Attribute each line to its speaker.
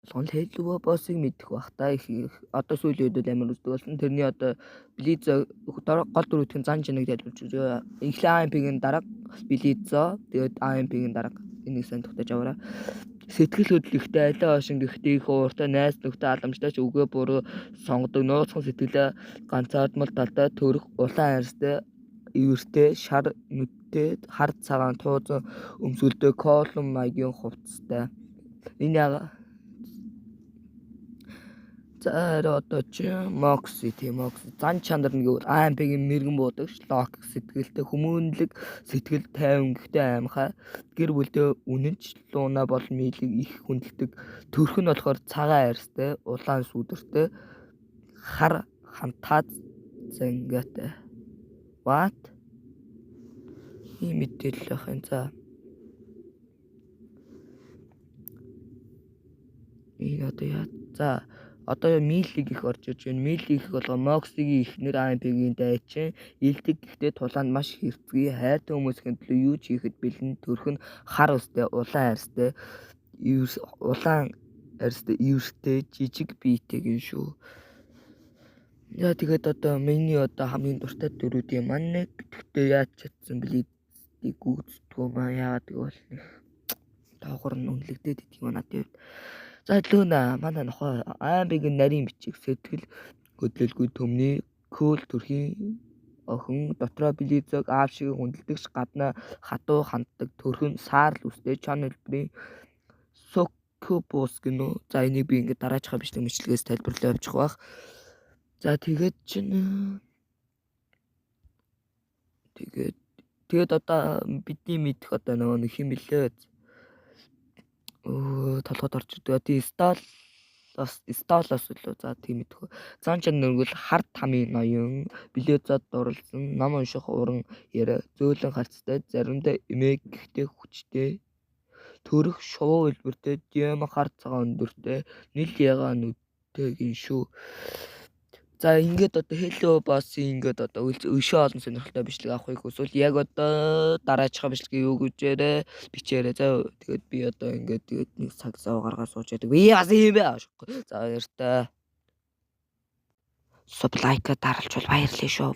Speaker 1: болгон хэллүүгээ боссыг мэдэх бах та их одоо сүүлийн үеүүд амар үздэг болсон. Тэрний одоо Близо гол дөрөвдгийн зан чанарыг тайлбарч өгөө. Эхлээ AMP-ийн дарга Близо, тэгээд AMP-ийн дарга энийг сайн тогтоож аваарай. Сэтгэл хөдлөлттэй алиа хошин гихтэй их ууртай найз нөхдөд аламжтай ч үгээ буруу сонгодог нууцхан сэтгэлээ ганцаардмал талтай төрөх улаан арьстай ивэртэй шар нүдтэй хар цагаан туузан өмсгөлтэй колон маягийн хувцастай. Энэ яга за одоо чи Мокси тийм Мокси зан чанар нь гэвэл AMP-ийн мэрэгэн буудаг лок сэтгэлтэй хүмүүнлэг сэтгэл тайван гэхдээ аймхай гэр бүлдээ үнэнч лууна бол мийлийг их хүндэлдэг төрх нь болохоор цагаан арьстай улаан сүдэртэй хар хантаад зангаатай what ийм мэдээлэл ахын за энэ одоо яа за одоо мийлиг их орж ирж байна. Мийлиг их болгоо Моксигийн эхнэр AMP-ийн дайчин илдэг гэхдээ тулаанд маш хэрцгий хайртай хүмүүсийн төлөө юу ч хийхэд бэлэн төрх нь хар устай улаан арьстай ивэртэй жижиг биетэйгэн шүү. За тэгээд одоо миний одоо хамгийн дуртай дөрүүдийн маань гэхдээ яаж чадсан Близийг гүйцэтгэв маа яагаад гэвэл нэг доогор нь үнэлэгдээд идэх юм надад. За лүүнэ манай нохой AMP-ийн нарийн бичиг сэтгэл хөдлөлгүй төмний көл төрхийн охин дотроо Близог аав шиг хүндэлдэгч гадна хатуу ханддаг төрхөн саарл үстэй чон хэлбэрийн суккубус гинөө. За энийг би ингээд дараачихаа бичлэг мэтлэгээс тайлбарлаа явуучих бах. За тэгээд чинь тэгээд одоо бидний мэдэх одоо нөгөө нэг хэм билээ. Толгойд орж ирдэг. Тийм столоос үлээ. За тийм мэдэх. Зан чанар нэгвэл харт хамын ноён Близод дурлсан ном унших уран яриа зөөлөн харцтай заримдаа эмээг гэхдээ хүчтэй төрөх шувуу хэлбэртэй дэм хар цагаан өндөртэй нэл яга нүдтэйгэн шүү. За ингээд одоо Hello Boss-ийн ингээд одоо өшөө олон сонирхолтой бичлэг авахыг хүсвэл яг одоо дараачихаа бичлэгийг юу гэжээрээ бичээрэй. За тэгээд би одоо ингээд тэгээд нэг цаг зав гаргаад сууж яадаг. Би бас юм бэ. За баяртай. Сублайка даралжвал баярлалаа шүү.